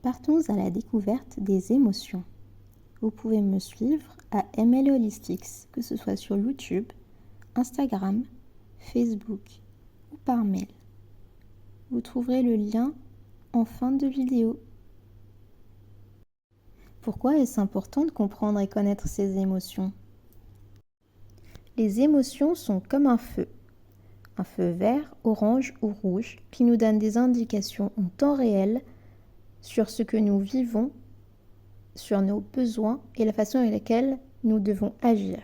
Partons à la découverte des émotions. Vous pouvez me suivre à ML Holistics, que ce soit sur YouTube, Instagram, Facebook ou par mail. Vous trouverez le lien en fin de vidéo. Pourquoi est-ce important de comprendre et connaître ces émotions? Les émotions sont comme un feu vert, orange ou rouge, qui nous donne des indications en temps réel sur ce que nous vivons, sur nos besoins et la façon avec laquelle nous devons agir.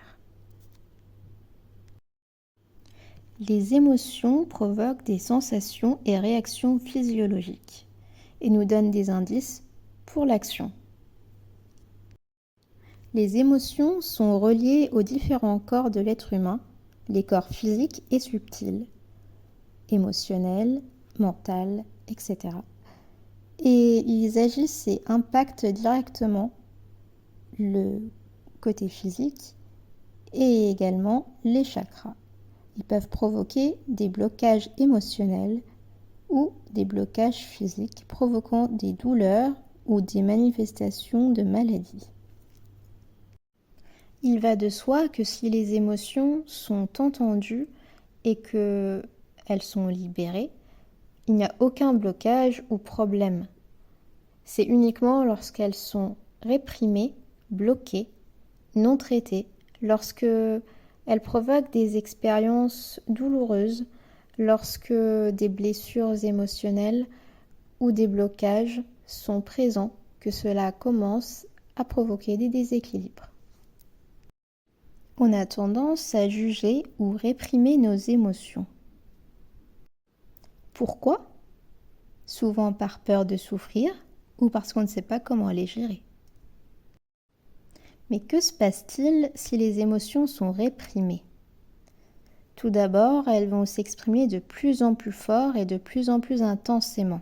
Les émotions provoquent des sensations et réactions physiologiques et nous donnent des indices pour l'action. Les émotions sont reliées aux différents corps de l'être humain, les corps physiques et subtils, émotionnels, mentaux, etc. Et ils agissent et impactent directement le côté physique et également les chakras. Ils peuvent provoquer des blocages émotionnels ou des blocages physiques provoquant des douleurs ou des manifestations de maladies. Il va de soi que si les émotions sont entendues et qu'elles sont libérées, il n'y a aucun blocage ou problème. C'est uniquement lorsqu'elles sont réprimées, bloquées, non traitées, lorsque elles provoquent des expériences douloureuses, lorsque des blessures émotionnelles ou des blocages sont présents, que cela commence à provoquer des déséquilibres. On a tendance à juger ou réprimer nos émotions. Pourquoi? Souvent par peur de souffrir ou parce qu'on ne sait pas comment les gérer. Mais que se passe-t-il si les émotions sont réprimées? Tout d'abord, elles vont s'exprimer de plus en plus fort et de plus en plus intensément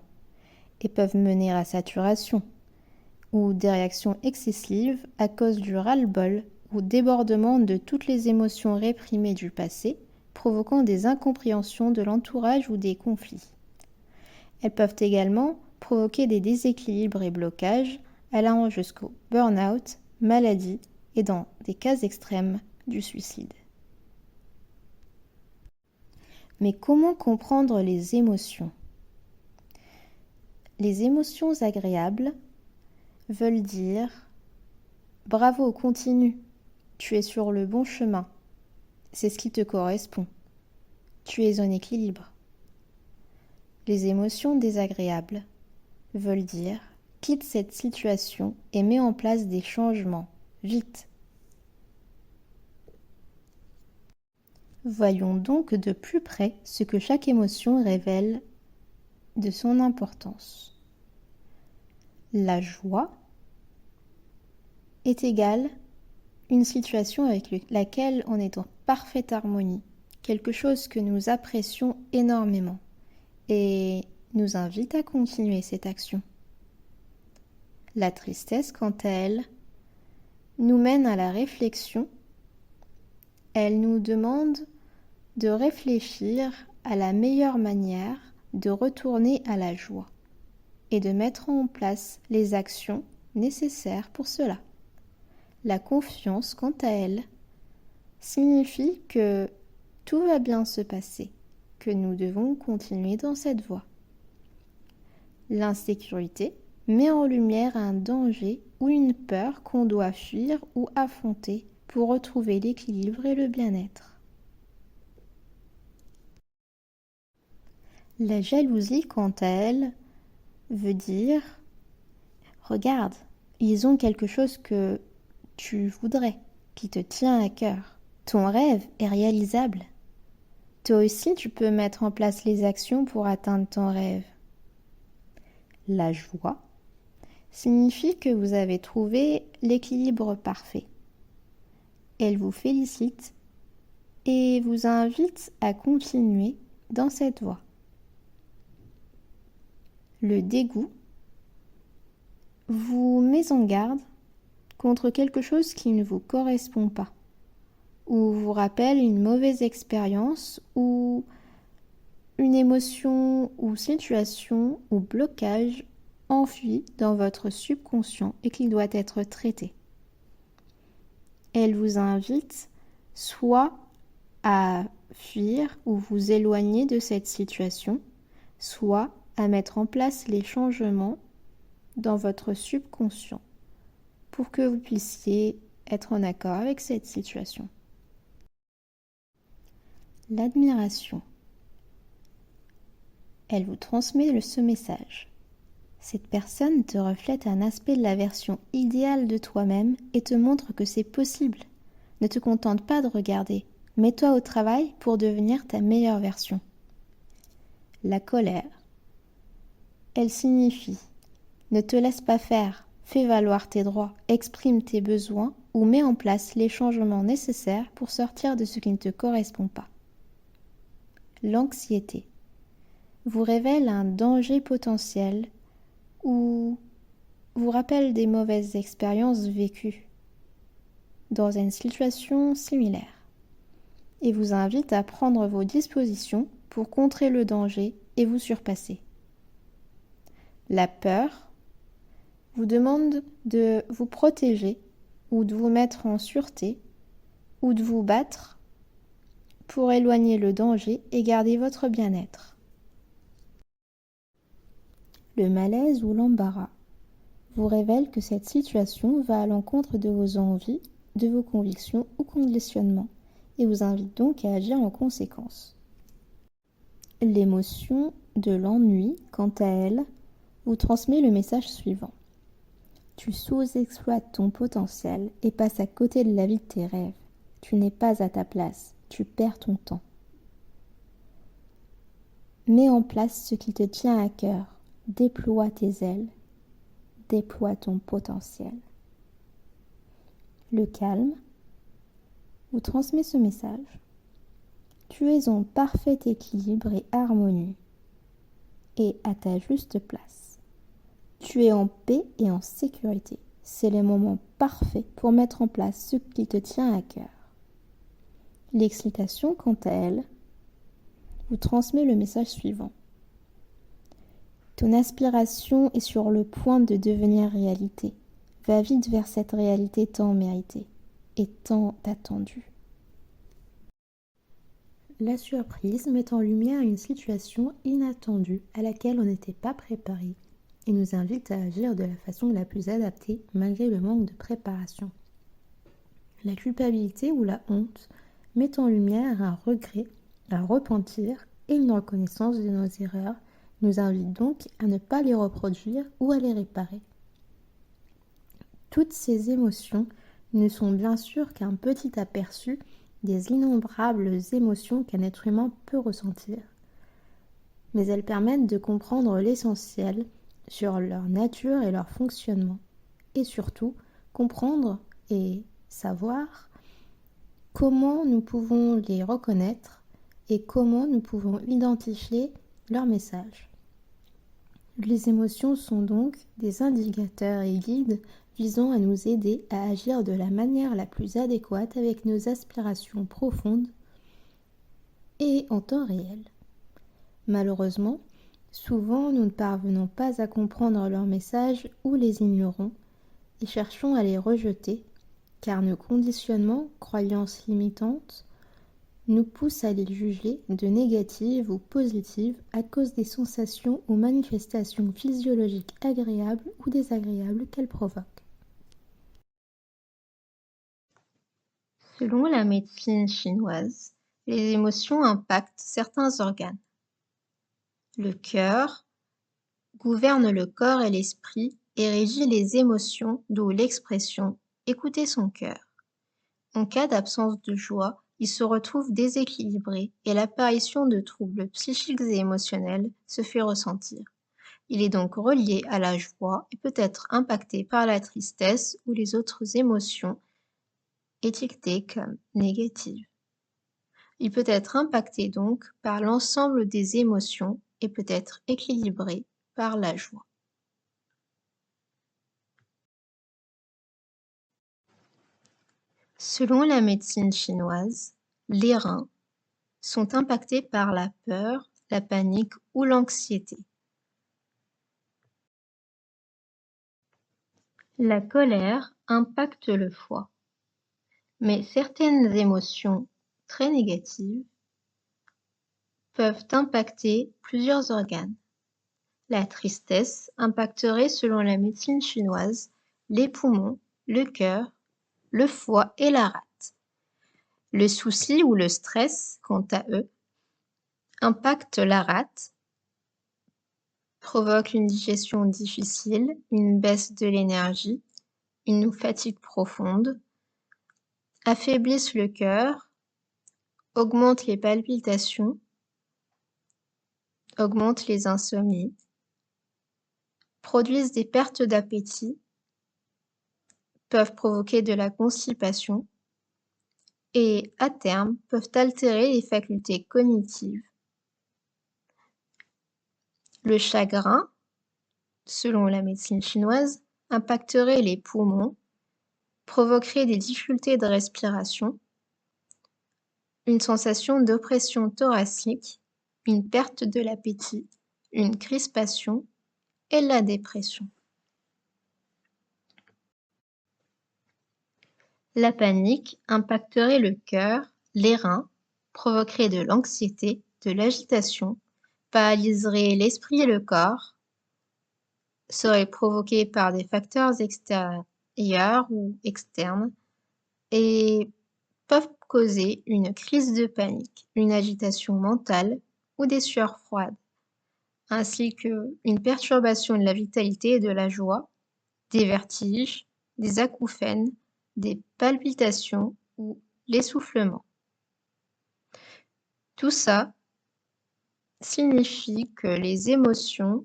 et peuvent mener à saturation ou des réactions excessives à cause du ras-le-bol ou débordement de toutes les émotions réprimées du passé, provoquant des incompréhensions de l'entourage ou des conflits. Elles peuvent également provoquer des déséquilibres et blocages, allant jusqu'au burn-out, maladie et dans des cas extrêmes du suicide. Mais comment comprendre les émotions? Les émotions agréables veulent dire « bravo, continue, tu es sur le bon chemin, c'est ce qui te correspond, tu es en équilibre ». Les émotions désagréables veulent dire « quitte cette situation et mets en place des changements, vite ». Voyons donc de plus près ce que chaque émotion révèle de son importance. La joie est égale une situation avec laquelle on est en parfaite harmonie, quelque chose que nous apprécions énormément et nous invite à continuer cette action. La tristesse, quant à elle, nous mène à la réflexion. Elle nous demande de réfléchir à la meilleure manière de retourner à la joie et de mettre en place les actions nécessaires pour cela. La confiance, quant à elle, signifie que tout va bien se passer, que nous devons continuer dans cette voie. L'insécurité met en lumière un danger ou une peur qu'on doit fuir ou affronter pour retrouver l'équilibre et le bien-être. La jalousie, quant à elle, veut dire « regarde, ils ont quelque chose que tu voudrais, qui te tient à cœur. Ton rêve est réalisable. Toi aussi, tu peux mettre en place les actions pour atteindre ton rêve. » La joie signifie que vous avez trouvé l'équilibre parfait. Elle vous félicite et vous invite à continuer dans cette voie. Le dégoût vous met en garde contre quelque chose qui ne vous correspond pas, ou vous rappelle une mauvaise expérience ou une émotion ou situation ou blocage enfui dans votre subconscient et qu'il doit être traité. Elle vous invite soit à fuir ou vous éloigner de cette situation, soit à mettre en place les changements dans votre subconscient pour que vous puissiez être en accord avec cette situation. L'admiration. Elle vous transmet ce message. Cette personne te reflète un aspect de la version idéale de toi-même et te montre que c'est possible. Ne te contente pas de regarder. Mets-toi au travail pour devenir ta meilleure version. La colère. Elle signifie ne te laisse pas faire, fais valoir tes droits, exprime tes besoins ou mets en place les changements nécessaires pour sortir de ce qui ne te correspond pas. L'anxiété vous révèle un danger potentiel ou vous rappelle des mauvaises expériences vécues dans une situation similaire et vous invite à prendre vos dispositions pour contrer le danger et vous surpasser. La peur vous demande de vous protéger ou de vous mettre en sûreté ou de vous battre pour éloigner le danger et garder votre bien-être. Le malaise ou l'embarras vous révèle que cette situation va à l'encontre de vos envies, de vos convictions ou conditionnements et vous invite donc à agir en conséquence. L'émotion de l'ennui, quant à elle, vous transmet le message suivant. Tu sous-exploites ton potentiel et passes à côté de la vie de tes rêves. Tu n'es pas à ta place, tu perds ton temps. Mets en place ce qui te tient à cœur, déploie tes ailes, déploie ton potentiel. Le calme vous transmet ce message. Tu es en parfait équilibre et harmonie et à ta juste place. Tu es en paix et en sécurité. C'est le moment parfait pour mettre en place ce qui te tient à cœur. L'excitation, quant à elle, vous transmet le message suivant. Ton aspiration est sur le point de devenir réalité. Va vite vers cette réalité tant méritée et tant attendue. La surprise met en lumière une situation inattendue à laquelle on n'était pas préparé et nous invite à agir de la façon la plus adaptée malgré le manque de préparation. La culpabilité ou la honte met en lumière un regret, un repentir et une reconnaissance de nos erreurs, nous invite donc à ne pas les reproduire ou à les réparer. Toutes ces émotions ne sont bien sûr qu'un petit aperçu des innombrables émotions qu'un être humain peut ressentir, mais elles permettent de comprendre l'essentiel sur leur nature et leur fonctionnement, et surtout comprendre et savoir comment nous pouvons les reconnaître et comment nous pouvons identifier leur message. Les émotions sont donc des indicateurs et guides visant à nous aider à agir de la manière la plus adéquate avec nos aspirations profondes et en temps réel. Malheureusement, souvent nous ne parvenons pas à comprendre leurs messages ou les ignorons et cherchons à les rejeter car nos conditionnements, croyances limitantes, nous poussent à les juger de négatives ou positives à cause des sensations ou manifestations physiologiques agréables ou désagréables qu'elles provoquent. Selon la médecine chinoise, les émotions impactent certains organes. Le cœur gouverne le corps et l'esprit et régit les émotions, d'où l'expression « écouter son cœur ». En cas d'absence de joie, il se retrouve déséquilibré et l'apparition de troubles psychiques et émotionnels se fait ressentir. Il est donc relié à la joie et peut être impacté par la tristesse ou les autres émotions étiquetées comme négatives. Il peut être impacté donc par l'ensemble des émotions et peut être équilibré par la joie. Selon la médecine chinoise, les reins sont impactés par la peur, la panique ou l'anxiété. La colère impacte le foie, mais certaines émotions très négatives peuvent impacter plusieurs organes. La tristesse impacterait, selon la médecine chinoise, les poumons, le cœur, le foie et la rate. Le souci ou le stress, quant à eux, impactent la rate, provoquent une digestion difficile, une baisse de l'énergie, une fatigue profonde, affaiblissent le cœur, augmentent les palpitations, augmentent les insomnies, produisent des pertes d'appétit, peuvent provoquer de la constipation et, à terme, peuvent altérer les facultés cognitives. Le chagrin, selon la médecine chinoise, impacterait les poumons, provoquerait des difficultés de respiration, une sensation d'oppression thoracique, une perte de l'appétit, une crispation et la dépression. La panique impacterait le cœur, les reins, provoquerait de l'anxiété, de l'agitation, paralyserait l'esprit et le corps, serait provoquée par des facteurs extérieurs ou externes et peuvent causer une crise de panique, une agitation mentale ou des sueurs froides, ainsi qu'une perturbation de la vitalité et de la joie, des vertiges, des acouphènes, des palpitations ou l'essoufflement. Tout ça signifie que les émotions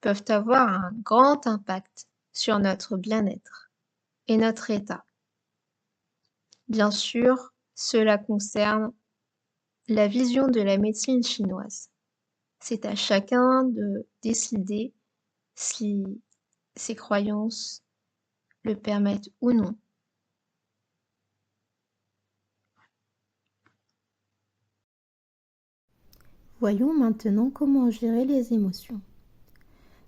peuvent avoir un grand impact sur notre bien-être et notre état. Bien sûr, cela concerne la vision de la médecine chinoise. C'est à chacun de décider si ses croyances le permettent ou non. Voyons maintenant comment gérer les émotions.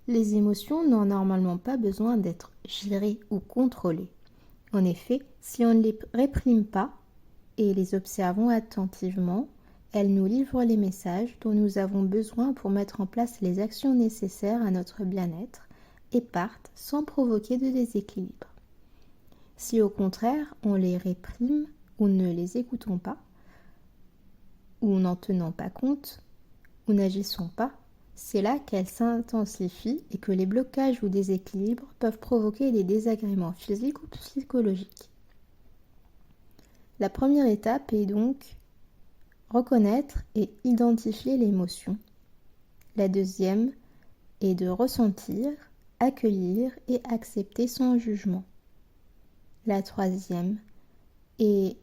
Les émotions n'ont normalement pas besoin d'être gérées ou contrôlées. En effet, si on ne les réprime pas et les observons attentivement, elles nous livrent les messages dont nous avons besoin pour mettre en place les actions nécessaires à notre bien-être et partent sans provoquer de déséquilibre. Si au contraire on les réprime ou ne les écoutons pas, ou n'en tenons pas compte, ou n'agissons pas, c'est là qu'elles s'intensifient et que les blocages ou déséquilibres peuvent provoquer des désagréments physiques ou psychologiques. La première étape est donc reconnaître et identifier l'émotion. La deuxième est de ressentir, accueillir et accepter sans jugement. La troisième est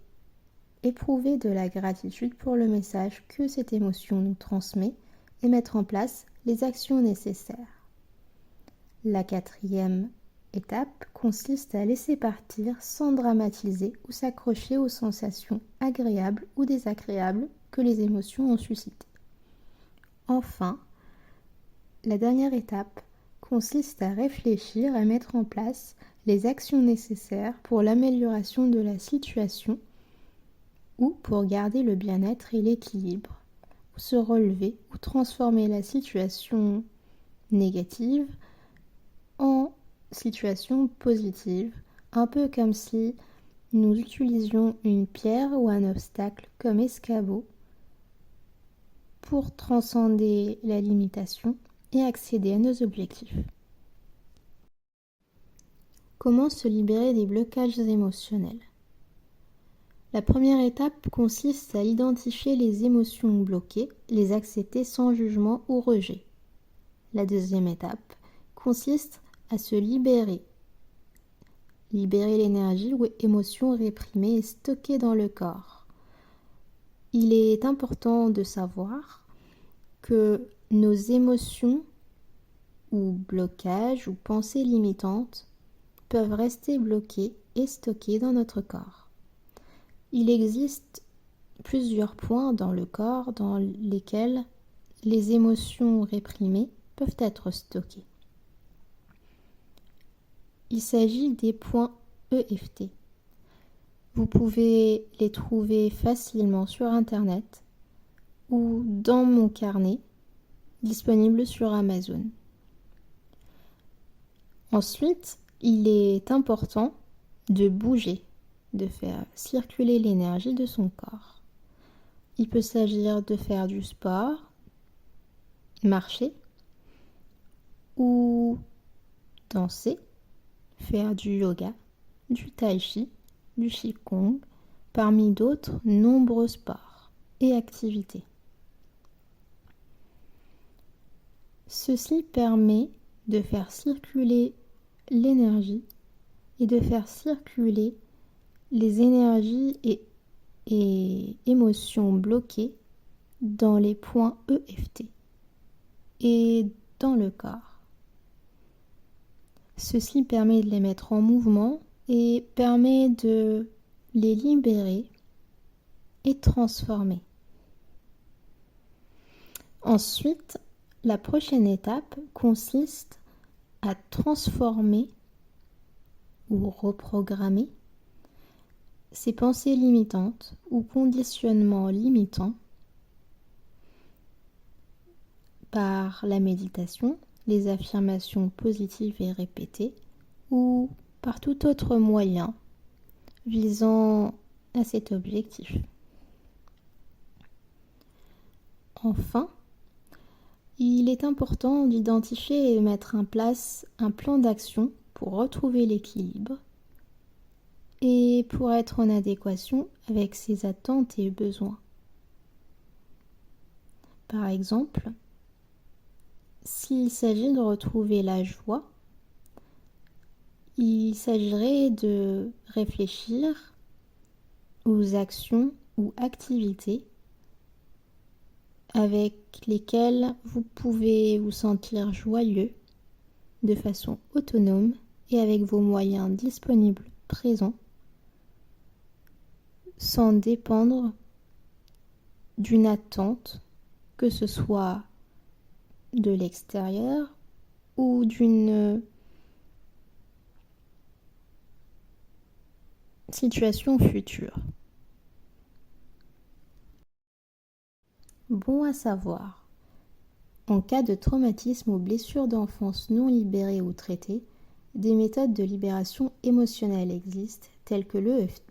éprouver de la gratitude pour le message que cette émotion nous transmet et mettre en place les actions nécessaires. La quatrième étape consiste à laisser partir sans dramatiser ou s'accrocher aux sensations agréables ou désagréables que les émotions ont suscitées. Enfin, la dernière étape consiste à réfléchir à mettre en place les actions nécessaires pour l'amélioration de la situation ou pour garder le bien-être et l'équilibre, ou se relever ou transformer la situation négative en situation positive, un peu comme si nous utilisions une pierre ou un obstacle comme escabeau pour transcender la limitation et accéder à nos objectifs. Comment se libérer des blocages émotionnels ? La première étape consiste à identifier les émotions bloquées, les accepter sans jugement ou rejet. La deuxième étape consiste à se libérer l'énergie ou émotion réprimée et stockée dans le corps. Il est important de savoir que nos émotions ou blocages ou pensées limitantes peuvent rester bloquées et stockées dans notre corps. Il existe plusieurs points dans le corps dans lesquels les émotions réprimées peuvent être stockées. Il s'agit des points EFT. Vous pouvez les trouver facilement sur Internet ou dans mon carnet disponible sur Amazon. Ensuite, il est important de bouger, de faire circuler l'énergie de son corps. Il peut s'agir de faire du sport, marcher ou danser, faire du yoga, du tai chi, du qigong, parmi d'autres nombreux sports et activités. Ceci permet de faire circuler l'énergie et de faire circuler les énergies et émotions bloquées dans les points EFT et dans le corps. Ceci permet de les mettre en mouvement et permet de les libérer et transformer. Ensuite, la prochaine étape consiste à transformer ou reprogrammer ces pensées limitantes ou conditionnements limitants par la méditation, les affirmations positives et répétées ou par tout autre moyen visant à cet objectif. Enfin, il est important d'identifier et mettre en place un plan d'action pour retrouver l'équilibre et pour être en adéquation avec ses attentes et besoins. Par exemple, s'il s'agit de retrouver la joie, il s'agirait de réfléchir aux actions ou activités avec lesquelles vous pouvez vous sentir joyeux de façon autonome et avec vos moyens disponibles présents, sans dépendre d'une attente, que ce soit de l'extérieur ou d'une situation future. Bon à savoir, en cas de traumatisme ou blessure d'enfance non libérée ou traitée, des méthodes de libération émotionnelle existent, telles que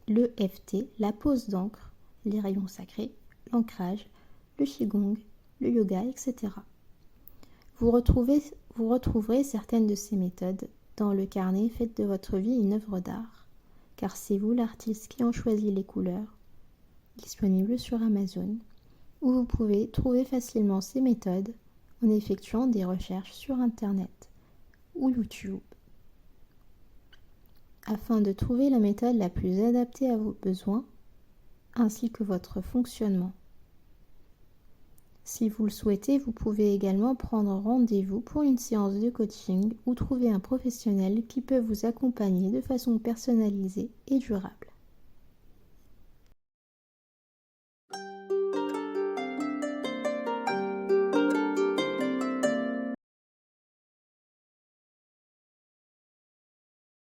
l'EFT, la pose d'encre, les rayons sacrés, l'ancrage, le qigong, le yoga, etc. Vous retrouverez certaines de ces méthodes dans le carnet Faites de votre vie une œuvre d'art, car c'est vous l'artiste qui en choisit les couleurs, disponible sur Amazon, où vous pouvez trouver facilement ces méthodes en effectuant des recherches sur Internet ou YouTube, afin de trouver la méthode la plus adaptée à vos besoins ainsi que votre fonctionnement. Si vous le souhaitez, vous pouvez également prendre rendez-vous pour une séance de coaching ou trouver un professionnel qui peut vous accompagner de façon personnalisée et durable.